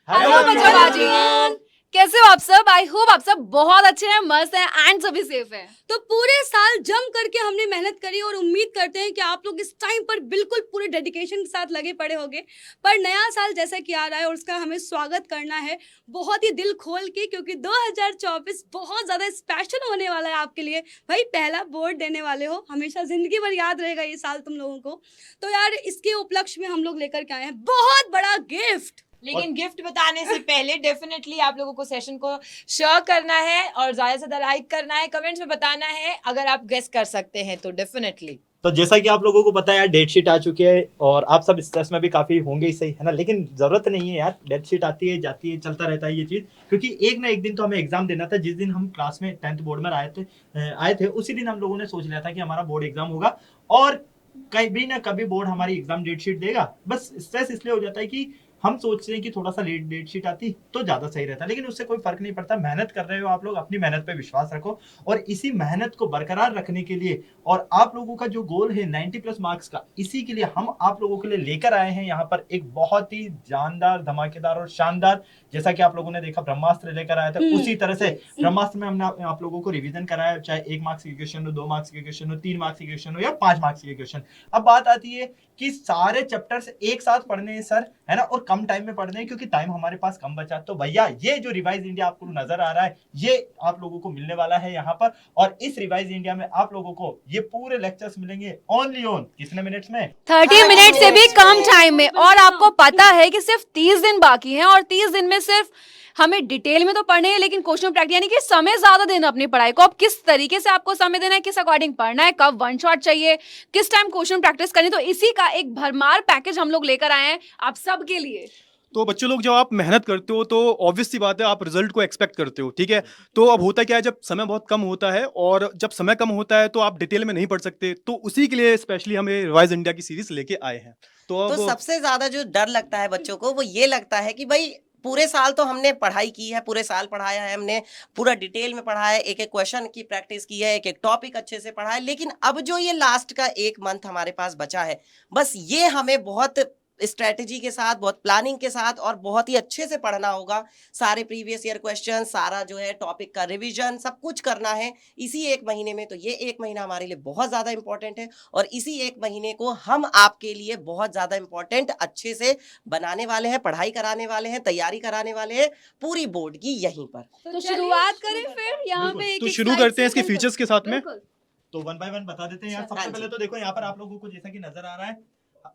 Hello बच्चों, कैसे हो आप सब? आई होप आप सब बहुत अच्छे हैं, मस्त हैं एंड सभी सेफ हैं। तो पूरे साल जम करके हमने मेहनत करी और उम्मीद करते हैं कि आप लोग इस टाइम पर बिल्कुल पूरे डेडिकेशन के साथ लगे पड़े होंगे। पर नया साल जैसा कि आ रहा है और उसका हमें स्वागत करना है बहुत ही दिल खोल के, क्योंकि 2024 बहुत ज़्यादा स्पेशल होने वाला है आपके लिए। भाई पहला बोर्ड देने वाले हो, हमेशा ज़िंदगी भर याद रहेगा ये साल तुम लोगों को। तो यार इसके उपलक्ष्य में हम लोग लेकर के आए हैं बहुत बड़ा गिफ्ट। लेकिन गिफ्ट बताने से पहले डेफिनेटली आप लोगों को सेशन को शेयर करना है और ज्यादा से ज्यादा लाइक करना है, कमेंट्स में बताना है अगर आप गेस कर सकते हैं तो डेफिनेटली। तो जैसा कि आप लोगों को पता है यार, डेट शीट आ चुकी है और आप सब स्ट्रेस में भी काफी होंगे, सही है ना। लेकिन जरूरत नहीं है यार, डेट शीट आती है जाती है, चलता रहता है ये चीज। क्योंकि एक ना एक दिन तो हमें एग्जाम देना था। जिस दिन हम क्लास में 10th बोर्ड में आए थे उसी दिन हम लोगों ने सोच लिया था कि हमारा बोर्ड एग्जाम होगा और कभी ना कभी बोर्ड हमारी एग्जाम डेट शीट देगा। बस स्ट्रेस इसलिए हो जाता है कि हम सोच रहे हैं कि थोड़ा सा लेट डेट शीट आती तो ज्यादा सही रहता, लेकिन उससे कोई फर्क नहीं पड़ता। मेहनत कर रहे हो आप लोग, अपनी मेहनत पे विश्वास रखो और इसी मेहनत को बरकरार रखने के लिए और आप लोगों का जो गोल है 90+ मार्क्स का, इसी के लिए हम आप लोगों के लिए लेकर आए हैं यहाँ पर एक बहुत ही जानदार, धमाकेदार और शानदार, जैसा कि आप लोगों ने देखा ब्रह्मास्त्र लेकर आया था, उसी तरह से ब्रह्मास्त्र में हमने आप लोगों को रिवीजन कराया। चाहे 1 मार्क्स के क्वेश्चन हो, 2 मार्क्स के क्वेश्चन हो, 3 मार्क्स के क्वेश्चन हो या 5 मार्क्स के क्वेश्चन। अब बात आती है कि सारे चैप्टर्स एक साथ पढ़ने हैं सर, है ना, और कम टाइम में पढ़ने हैं क्योंकि टाइम हमारे पास कम बचा। तो भैया ये जो रिवाइज इंडिया आपको नजर आ रहा है ये आप लोगों को मिलने वाला है यहाँ पर। और इस रिवाइज इंडिया में आप लोगों को ये पूरे लेक्चर्स मिलेंगे ओनली ऑन कितने मिनट्स में? 30 मिनट से भी कम टाइम में। और आपको पता है कि सिर्फ 30 दिन बाकी हैं और 30 दिन में सिर्फ हमें डिटेल में तो पढ़ने हैं लेकिन क्वेश्चन प्रैक्टिस, यानी कि समय ज्यादा देना अपनी पढ़ाई को। अब किस तरीके से आपको समय देना है, किस अकॉर्डिंग पढ़ना है, कब वन शॉट चाहिए, किस टाइम क्वेश्चन प्रैक्टिस करनी, तो इसी का एक भरमार पैकेज हम लोग लेकर आए हैं आप सबके लिए। तो बच्चों लोग, जब आप मेहनत करते हो तो ऑब्वियस सी बात है आप रिजल्ट को एक्सपेक्ट करते हो, ठीक है। तो अब होता क्या है, जब समय बहुत कम होता है और जब समय कम होता है तो आप डिटेल में नहीं पढ़ सकते, तो उसी के लिए स्पेशली हम ये रिवाइज इंडिया की सीरीज लेके आए हैं। तो अब सबसे ज्यादा जो डर लगता है बच्चों को वो ये लगता है कि भाई पूरे साल तो हमने पढ़ाई की है, पूरे साल पढ़ाया है हमने, पूरा डिटेल में पढ़ा है, एक एक क्वेश्चन की प्रैक्टिस की है, एक एक टॉपिक अच्छे से पढ़ा है, लेकिन अब जो ये लास्ट का 1 मंथ हमारे पास बचा है, बस ये हमें बहुत स्ट्रेटेजी के साथ, बहुत प्लानिंग के साथ और बहुत ही अच्छे से पढ़ना होगा। सारे प्रीवियस ईयर क्वेश्चन, सारा जो है टॉपिक का रिवीजन, सब कुछ करना है इसी 1 महीने में। तो ये 1 महीना हमारे लिए बहुत ज़्यादा इंपॉर्टेंट है और इसी 1 महीने को हम आपके लिए बहुत ज़्यादा इंपॉर्टेंट अच्छे से बनाने वाले हैं, पढ़ाई कराने वाले हैं, तैयारी कराने वाले हैं पूरी बोर्ड की यहीं पर। तो शुरुआत करें फिर यहाँ पे तो शुरू करते हैं इसके फीचर्स के साथ में। तो 1 बाय 1 बता देते हैं यार। सबसे पहले तो देखो यहाँ पर आप लोगों को जैसा कि नजर आ रहा है,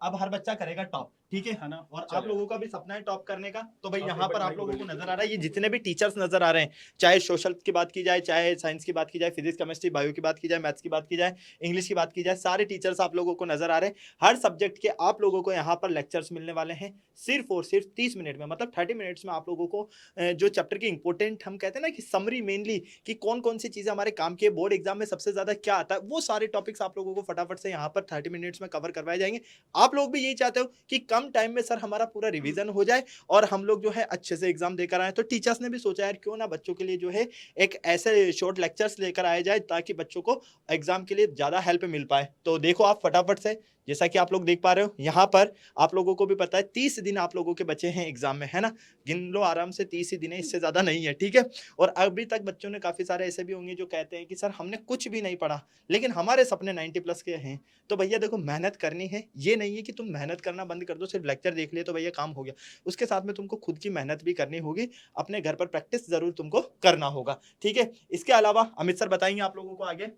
अब हर बच्चा करेगा टॉप, ठीक है ना, और आप लोगों का भी सपना है टॉप करने का। तो भाई यहाँ पर आप लोगों को नजर आ रहा है ये जितने भी टीचर्स नजर आ रहे हैं, चाहे सोशल की बात की जाए, चाहे साइंस की बात की जाए, फिजिक्स केमिस्ट्री बायो की बात की जाए, मैथ्स की बात की जाए, इंग्लिश की बात की जाए, सारे टीचर्स आप लोगों को नजर आ रहे हैं। हर सब्जेक्ट के आप लोगों को यहाँ पर लेक्चर्स मिलने वाले हैं सिर्फ और सिर्फ 30 मिनट में, मतलब 30 मिनट्स में आप लोगों को जो चैप्टर की इंपॉर्टेंट, हम कहते हैं ना कि समरी, मेनली कि कौन कौन सी चीजें हमारे काम की है, बोर्ड एग्जाम में सबसे ज्यादा क्या आता है, वो सारे टॉपिक्स आप लोगों को फटाफट से यहाँ पर 30 मिनट्स में कवर करवाए जाएंगे। आप लोग भी यही चाहते हो कि कम टाइम में सर हमारा पूरा रिवीजन हो जाए और हम लोग जो है अच्छे से एग्जाम देकर आए। तो टीचर्स ने भी सोचा यार क्यों ना बच्चों के लिए जो है एक ऐसे शॉर्ट लेक्चर्स लेकर आए जाए ताकि बच्चों को एग्जाम के लिए ज्यादा हेल्प मिल पाए। तो देखो आप फटाफट से, जैसा कि आप लोग देख पा रहे हो यहाँ पर, आप लोगों को भी पता है 30 दिन आप लोगों के बचे हैं एग्जाम में, है ना। गिन लो आराम से, 30 ही दिन है, इससे ज्यादा नहीं है, ठीक है। और अभी तक बच्चों ने, काफी सारे ऐसे भी होंगे जो कहते हैं कि सर हमने कुछ भी नहीं पढ़ा लेकिन हमारे सपने 90+ के हैं। तो भैया देखो मेहनत करनी है, ये नहीं है कि तुम मेहनत करना बंद कर दो, सिर्फ लेक्चर देख लिए तो भैया काम हो गया। उसके साथ में तुमको खुद की मेहनत भी करनी होगी, अपने घर पर प्रैक्टिस जरूर तुमको करना होगा, ठीक है। इसके अलावा अमित सर बताएंगे आप लोगों को आगे।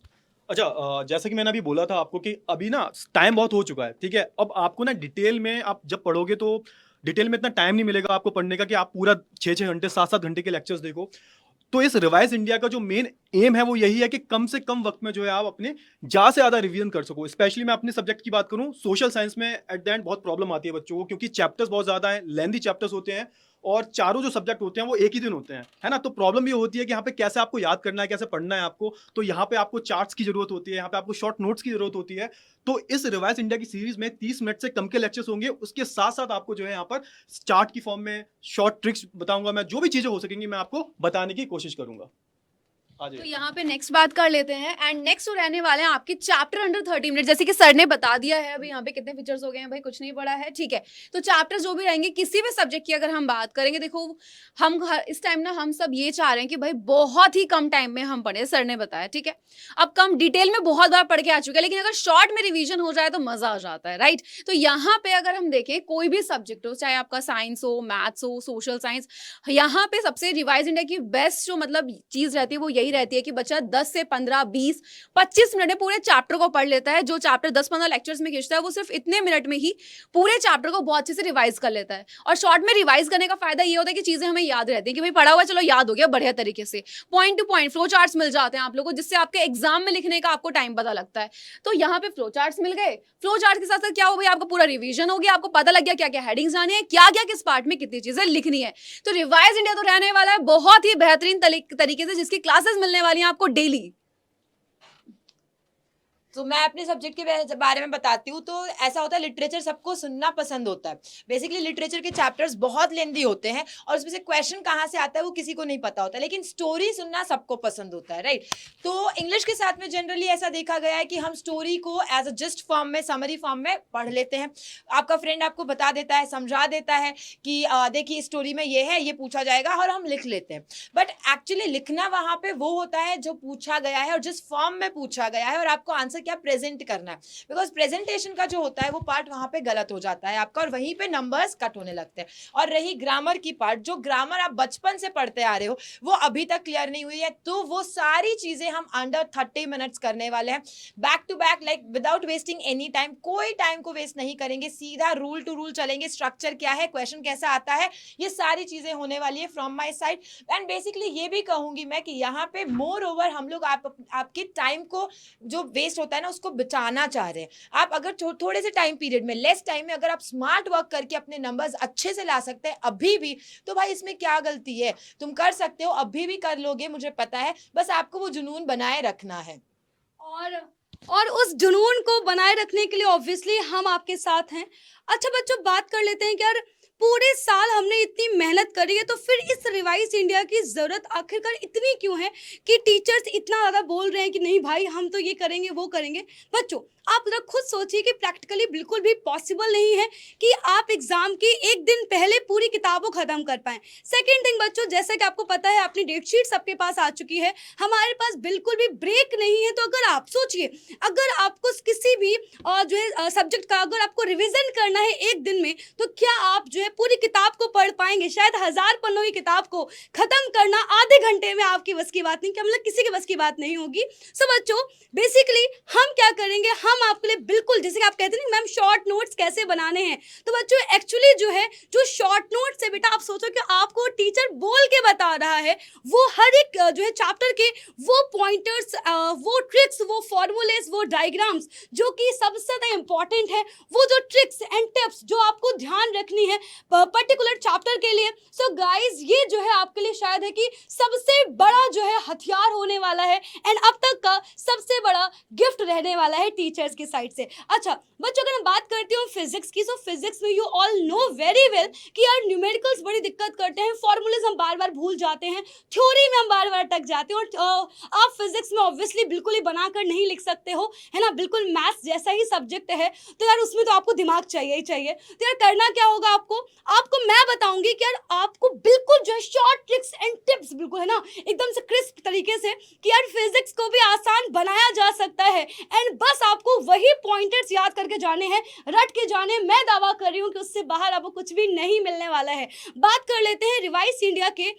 अच्छा, जैसा कि मैंने अभी बोला था आपको कि अभी ना टाइम बहुत हो चुका है, ठीक है। अब आपको ना डिटेल में आप जब पढ़ोगे तो डिटेल में इतना टाइम नहीं मिलेगा आपको पढ़ने का कि आप पूरा 6-6 घंटे, 7-7 घंटे के लेक्चर्स देखो। तो इस रिवाइज इंडिया का जो मेन एम है वो यही है कि कम से कम वक्त में जो है आप अपने ज़्यादा से ज़्यादा रिवीजन कर सको। स्पेशली मैं अपने सब्जेक्ट की बात करूं, सोशल साइंस में एट द एंड बहुत प्रॉब्लम आती है बच्चों को, क्योंकि चैप्टर्स बहुत ज़्यादा हैं, लेंथी चैप्टर्स होते हैं और चारों जो सब्जेक्ट होते हैं वो एक ही दिन होते हैं, है ना। तो प्रॉब्लम ये होती है कि यहाँ पे कैसे आपको याद करना है, कैसे पढ़ना है आपको। तो यहाँ पे आपको चार्ट्स की जरूरत होती है, यहाँ पे आपको शॉर्ट नोट्स की जरूरत होती है। तो इस रिवाइज इंडिया की सीरीज में 30 मिनट से कम के लेक्चर्स होंगे, उसके साथ साथ आपको जो है यहाँ पर चार्ट की फॉर्म में शॉर्ट ट्रिक्स बताऊंगा मैं, जो भी चीज़ें हो सकेंगी मैं आपको बताने की कोशिश करूंगा। आ जाइए। तो यहाँ पे नेक्स्ट बात कर लेते हैं एंड नेक्स्ट तो रहने वाले हैं आपके चैप्टर अंडर 30 मिनट, जैसे कि सर ने बता दिया है। अभी यहाँ पे कितने फीचर्स हो गए हैं भाई, कुछ नहीं पड़ा है, ठीक है। तो चैप्टर जो भी रहेंगे किसी भी सब्जेक्ट की अगर हम बात करेंगे, देखो हम इस टाइम ना हम सब ये चाह रहे हैं कि भाई बहुत ही कम टाइम में हम पढ़े, सर ने बताया, ठीक है। अब कम डिटेल में बहुत बार पढ़ के आ चुके हैं, लेकिन अगर शॉर्ट में रिवीजन हो जाए तो मजा आ जाता है, राइट। तो यहाँ पे अगर हम देखें कोई भी सब्जेक्ट हो, चाहे आपका साइंस हो, मैथ्स हो, सोशल साइंस, यहाँ पे सबसे रिवाइज इंडिया की बेस्ट जो मतलब चीज रहती है वो यही रहती है कि बच्चा 10 से 15, 20, 25 मिनट में पूरे चैप्टर को पढ़ लेता है। जो चैप्टर 10-15 लेक्चर्स में खींचता है वो सिर्फ इतने मिनट में ही पूरे चैप्टर को बहुत अच्छे से रिवाइज कर लेता है। और शॉर्ट में रिवाइज करने का फायदा ये होता है कि चीजें हमें याद रहती है कि भाई पढ़ा हुआ चलो याद हो गया बढ़िया तरीके से, point to point flow charts मिल जाते हैं आप लोगों को, जिससे आपके एग्जाम में लिखने का आपको टाइम पता लगता है। तो यहाँ पे फ्लो चार्ट्स मिल गए, फ्लो चार्ट के साथ साथ क्या हो गया, आपका पूरा रिवीजन हो गया, आपको पता लग गया क्या क्या हेडिंग्स आनी है, क्या क्या किस पार्ट में कितनी चीजें लिखनी है। तो रिवाइज इंडिया तो रहने वाला है बहुत ही बेहतरीन तरीके से, जिसकी क्लासेस मिलने वाली हैं आपको डेली। तो मैं अपने सब्जेक्ट के बारे में बताती हूँ। तो ऐसा होता है, लिटरेचर सबको सुनना पसंद होता है। बेसिकली लिटरेचर के चैप्टर्स बहुत लेंदी होते हैं और उसमें से क्वेश्चन कहाँ से आता है वो किसी को नहीं पता होता, लेकिन स्टोरी सुनना सबको पसंद होता है, राइट। तो इंग्लिश के साथ में जनरली ऐसा देखा गया है कि हम स्टोरी को एज अ जस्ट फॉर्म में, समरी फॉर्म में पढ़ लेते हैं। आपका फ्रेंड आपको बता देता है, समझा देता है कि देखिए स्टोरी में ये है, ये पूछा जाएगा, और हम लिख लेते हैं। बट एक्चुअली लिखना वहाँ पे वो होता है जो पूछा गया है और जिस फॉर्म में पूछा गया है, और आपको आंसर क्या प्रेजेंट करना है। बिकॉज प्रेजेंटेशन का जो होता है वो पार्ट वहां पे गलत हो जाता है आपका, और वहीं पे नंबर्स कट होने लगते हैं। और रही ग्रामर की पार्ट, जो ग्रामर आप बचपन से पढ़ते आ रहे हो वो अभी तक क्लियर नहीं हुई है, तो वो सारी चीजें हम अंडर 30 मिनट्स करने वाले हैं, back to back, like without wasting any time. कोई टाइम को वेस्ट नहीं करेंगे, सीधा रूल टू रूल चलेंगे। स्ट्रक्चर क्या है, क्वेश्चन कैसा आता है, ये सारी चीजें होने वाली है from my side. And basically ये भी कहूंगी मैं कि यहाँ पे मोर ओवर हम लोग आपके टाइम को जो वेस्ट होता है ना उसको बचाना चाह रहे हैं। आप अगर थोड़े से टाइम पीरियड में, लेस टाइम में अगर आप स्मार्ट वर्क करके अपने नंबर्स अच्छे से ला सकते हैं अभी भी, तो भाई इसमें क्या गलती है, तुम कर सकते हो, अभी भी कर लोगे, मुझे पता है। बस आपको वो जुनून बनाए रखना है। और उस जुनून को बनाए रखने के लिए ऑब्वियसली हम आपके साथ हैं। अच्छा बच्चों, बात कर लेते हैं कि यार पूरे साल हमने इतनी मेहनत करी है, तो फिर इस रिवाइज इंडिया की ज़रूरत आखिरकार इतनी क्यों है कि टीचर्स इतना ज़्यादा बोल रहे हैं कि नहीं भाई हम तो ये करेंगे वो करेंगे। बच्चों आप लोग खुद सोचिए कि प्रैक्टिकली बिल्कुल भी पॉसिबल नहीं है कि आप एग्जाम के एक दिन पहले पूरी किताब को ख़त्म कर पाएं। सेकेंड थिंग बच्चों, जैसा कि आपको पता है अपनी डेट शीट सबके पास आ चुकी है, हमारे पास बिल्कुल भी ब्रेक नहीं है। तो अगर आप सोचिए, अगर आपको किसी भी जो है सब्जेक्ट का अगर आपको रिविजन करना है एक दिन में, तो क्या आप जो है पूरी किताब को पढ़ पाएंगे? शायद 1000 पन्नों की किताब को खत्म करना आधे घंटे में आपकी बस की बात नहीं, क्या मतलब किसी के बस की बात नहीं होगी। सो बच्चों बेसिकली हम क्या करेंगे, हम आपके लिए बिल्कुल, जैसे कि आप कहते हैं मैम शॉर्ट नोट्स कैसे बनाने हैं, तो बच्चों एक्चुअली जो है जो शॉर्ट नोट्स है बेटा, आप सोचो कि आपको टीचर बोल के बता रहा है, वो हर एक जो है चैप्टर के वो पॉइंटर्स, वो ट्रिक्स, वो फॉर्मूलेस, वो डायग्राम्स जो कि सबसे ज़्यादा इंपॉर्टेंट है, वो जो ट्रिक्स एंड टिप्स जो आपको ध्यान रखनी है पर्टिकुलर चैप्टर के लिए। सो गाइज ये जो है आपके लिए शायद है कि सबसे बड़ा जो है हथियार होने वाला है, एंड अब तक का सबसे बड़ा गिफ्ट रहने वाला है टीचर्स की साइड से। अच्छा बच्चों, अगर मैं बात करती हूँ फिजिक्स की, तो फिजिक्स में you all know very well कि यार न्यूमेरिकल्स बड़ी दिक्कत करते हैं, फॉर्मूलेज हम बार बार भूल जाते हैं, थ्योरी में हम बार बार अटक जाते हैं, और आप फिजिक्स में ऑब्वियसली बिल्कुल ही बनाकर नहीं लिख सकते हो, है ना। बिल्कुल मैथ्स जैसा ही सब्जेक्ट है, तो यार उसमें तो आपको दिमाग चाहिए ही चाहिए। तो यार करना क्या होगा आपको मैं बताऊंगी कि यार आपको बिल्कुल जो है शॉर्ट ट्रिक्स एंड टिप्स बिल्कुल, है ना, एकदम से क्रिस्प तरीके से कि यार फिजिक्स को भी आसान बनाया जा सकता है, एंड बस आपको वही पॉइंटर्स याद करके जाने हैं, रट के जाने। मैं दावा कर रही हूँ कि उससे बाहर आपको कुछ भी नहीं मिलने वाला है। बात कर लेते हैं रिवाइज इंडिया के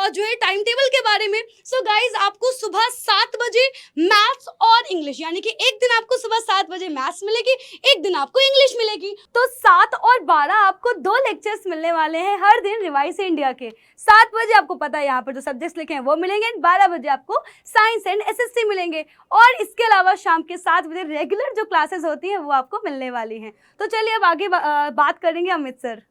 जो है टाइम टेबल के बारे में। सो गाइज आपको सुबह 7 बजे मैथ्स और इंग्लिश, यानी कि एक दिन आपको सुबह 7 बजे मैथ्स मिलेगी, एक दिन आपको इंग्लिश मिलेगी। तो 7 और 12 आपको 2 लेक्चर्स मिलने वाले हैं हर दिन रिवाइज इंडिया के। 7 बजे आपको पता है यहाँ पर जो सब्जेक्ट्स लिखे हैं वो मिलेंगे, 12 बजे आपको साइंस एंड एसएससी मिलेंगे, और इसके अलावा शाम के 7 बजे रेगुलर जो क्लासेस होती हैं वो आपको मिलने वाली हैं। तो चलिए अब आगे बात करेंगे अमित सर।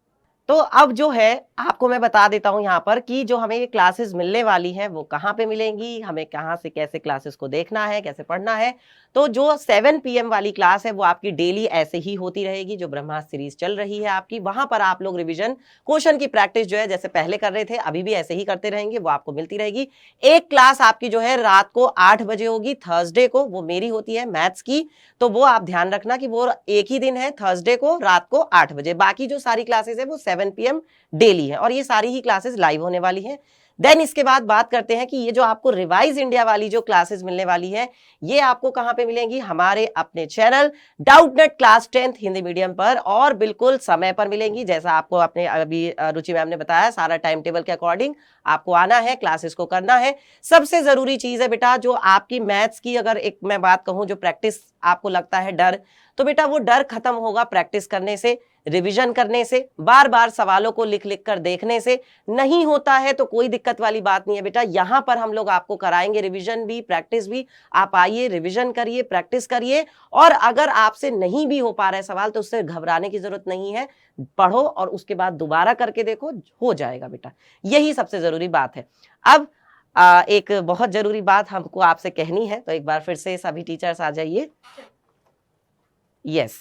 तो अब जो है आपको मैं बता देता हूं यहाँ पर कि जो हमें ये क्लासेस मिलने वाली हैं वो कहाँ पे मिलेंगी, हमें कहाँ से कैसे क्लासेस को देखना है, कैसे पढ़ना है। तो जो 7 PM वाली क्लास है वो आपकी डेली ऐसे ही होती रहेगी, जो ब्रह्मास्त्र सीरीज चल रही है आपकी, वहां पर आप लोग रिवीजन क्वेश्चन की प्रैक्टिस जो है जैसे पहले कर रहे थे अभी भी ऐसे ही करते रहेंगे, वो आपको मिलती रहेगी। एक क्लास आपकी जो है रात को 8 बजे होगी थर्सडे को, वो मेरी होती है मैथ्स की, तो वो आप ध्यान रखना कि वो एक ही दिन है थर्सडे को रात को 8 बजे। बाकी जो सारी क्लासेस है वो 7 PM डेली है और ये सारी ही क्लासेस लाइव होने वाली हैं। देन इसके बाद बात करते हैं कि ये जो आपको रिवाइज इंडिया वाली जो क्लासेस मिलने वाली है ये आपको कहां पे मिलेंगी, हमारे अपने channel Doubtnut class 10th Hindi medium पर, और बिल्कुल समय पर मिलेंगी। जैसा आपको अपने अभी रुचि मैम ने बताया, सारा टाइम टेबल के अकॉर्डिंग आपको आना है, क्लासेस को करना है। सबसे जरूरी चीज है बेटा, जो आपकी मैथ्स की अगर एक मैं बात कहूं, जो प्रैक्टिस आपको लगता है डर, तो बेटा वो डर खत्म होगा प्रैक्टिस करने से, रिवीजन करने से, बार बार सवालों को लिख लिख कर देखने से। नहीं होता है तो कोई दिक्कत वाली बात नहीं है बेटा, यहाँ पर हम लोग आपको कराएंगे रिवीजन भी प्रैक्टिस भी। आप आइए, रिवीजन करिए, प्रैक्टिस करिए, और अगर आपसे नहीं भी हो पा रहा है सवाल तो उससे घबराने की जरूरत नहीं है, पढ़ो और उसके बाद दोबारा करके देखो, हो जाएगा बेटा। यही सबसे जरूरी बात है। अब एक बहुत जरूरी बात हमको आपसे कहनी है, तो एक बार फिर से सभी टीचर्स आ जाइए। यस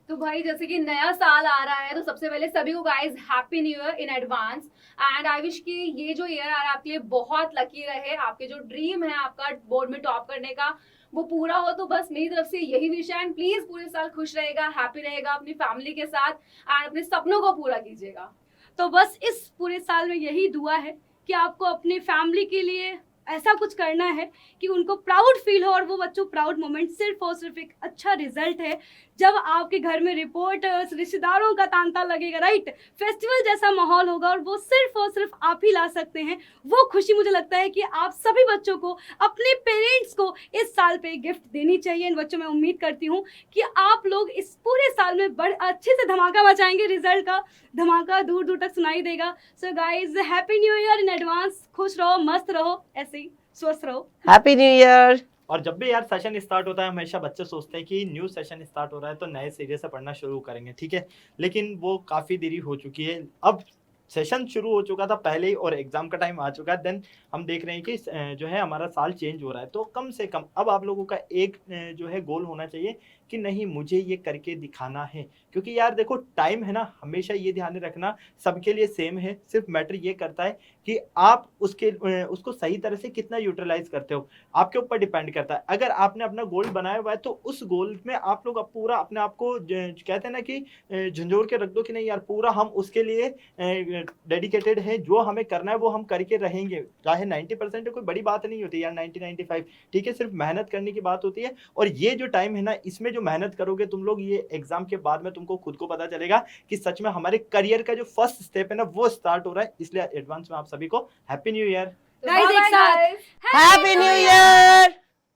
तो भाई जैसे कि नया साल आ रहा है तो सबसे पहले सभी को guys happy new year in advance. And I wish कि ये जो ईयर आ रहा है आपके लिए बहुत लकी रहे, आपके जो ड्रीम है आपका बोर्ड में टॉप करने का वो पूरा हो। तो बस मेरी तरफ से यही विश है। एंड प्लीज पूरे साल खुश रहेगा, हैप्पी रहेगा अपनी फैमिली के साथ एंड अपने सपनों को पूरा कीजिएगा। तो बस इस पूरे साल में यही दुआ है कि आपको अपनी फैमिली के लिए ऐसा कुछ करना है कि उनको प्राउड फील हो, और वो बच्चों प्राउड मोमेंट सिर्फ और सिर्फ एक अच्छा रिजल्ट है जब आपके घर में रिपोर्टर्स रिश्तेदारों का तांता लगेगा, राइट, फेस्टिवल जैसा माहौल होगा, और वो सिर्फ और सिर्फ आप ही ला सकते हैं। वो खुशी मुझे लगता है कि आप सभी बच्चों को, अपने पेरेंट्स को इस साल पे गिफ्ट देनी चाहिए। इन बच्चों, मैं उम्मीद करती हूँ कि आप लोग इस पूरे साल में बड़े अच्छे से धमाका मचाएंगे, रिजल्ट का धमाका दूर दूर तक सुनाई देगा। So guys happy new year in advance. खुश रहो, मस्त रहो, ऐसे ही स्वस्थ रहो। Happy new year. और जब भी यार सेशन स्टार्ट होता है हमेशा बच्चे सोचते हैं कि न्यू सेशन स्टार्ट हो रहा है तो नए सिरे से पढ़ना शुरू करेंगे, ठीक है, लेकिन वो काफ़ी देरी हो चुकी है। अब सेशन शुरू हो चुका था पहले ही और एग्जाम का टाइम आ चुका है। देन हम देख रहे हैं कि जो है हमारा साल चेंज हो रहा है, तो कम से कम अब आप लोगों का एक जो है गोल होना चाहिए कि नहीं मुझे ये करके दिखाना है। क्योंकि यार देखो टाइम है ना, हमेशा ये ध्यान रखना सबके लिए सेम है, सिर्फ मैटर ये करता है कि आप उसको सही तरह से कितना यूटिलाइज करते हो, आपके ऊपर डिपेंड करता है। अगर आपने अपना गोल बनाया हुआ है तो उस गोल में आप लोग पूरा अपने आप को कहते हैं ना कि झंझोर के रख दो कि नहीं यार पूरा हम उसके लिए डेडिकेटेड है, जो हमें करना है वो हम करके रहेंगे। चाहे 90% कोई बड़ी बात नहीं होती यार, 90-95 ठीक है, सिर्फ मेहनत करने की बात होती है। और ये जो टाइम है ना, इसमें जो मेहनत करोगे तुम लोग, ये एग्जाम के बाद में तुमको खुद को पता चलेगा कि सच में हमारे करियर का जो फर्स्ट स्टेप है ना वो स्टार्ट हो रहा है। इसलिए एडवांस में आप सभी को हैप्पी न्यू ईयर। गाइस एक साथ हैप्पी न्यू ईयर।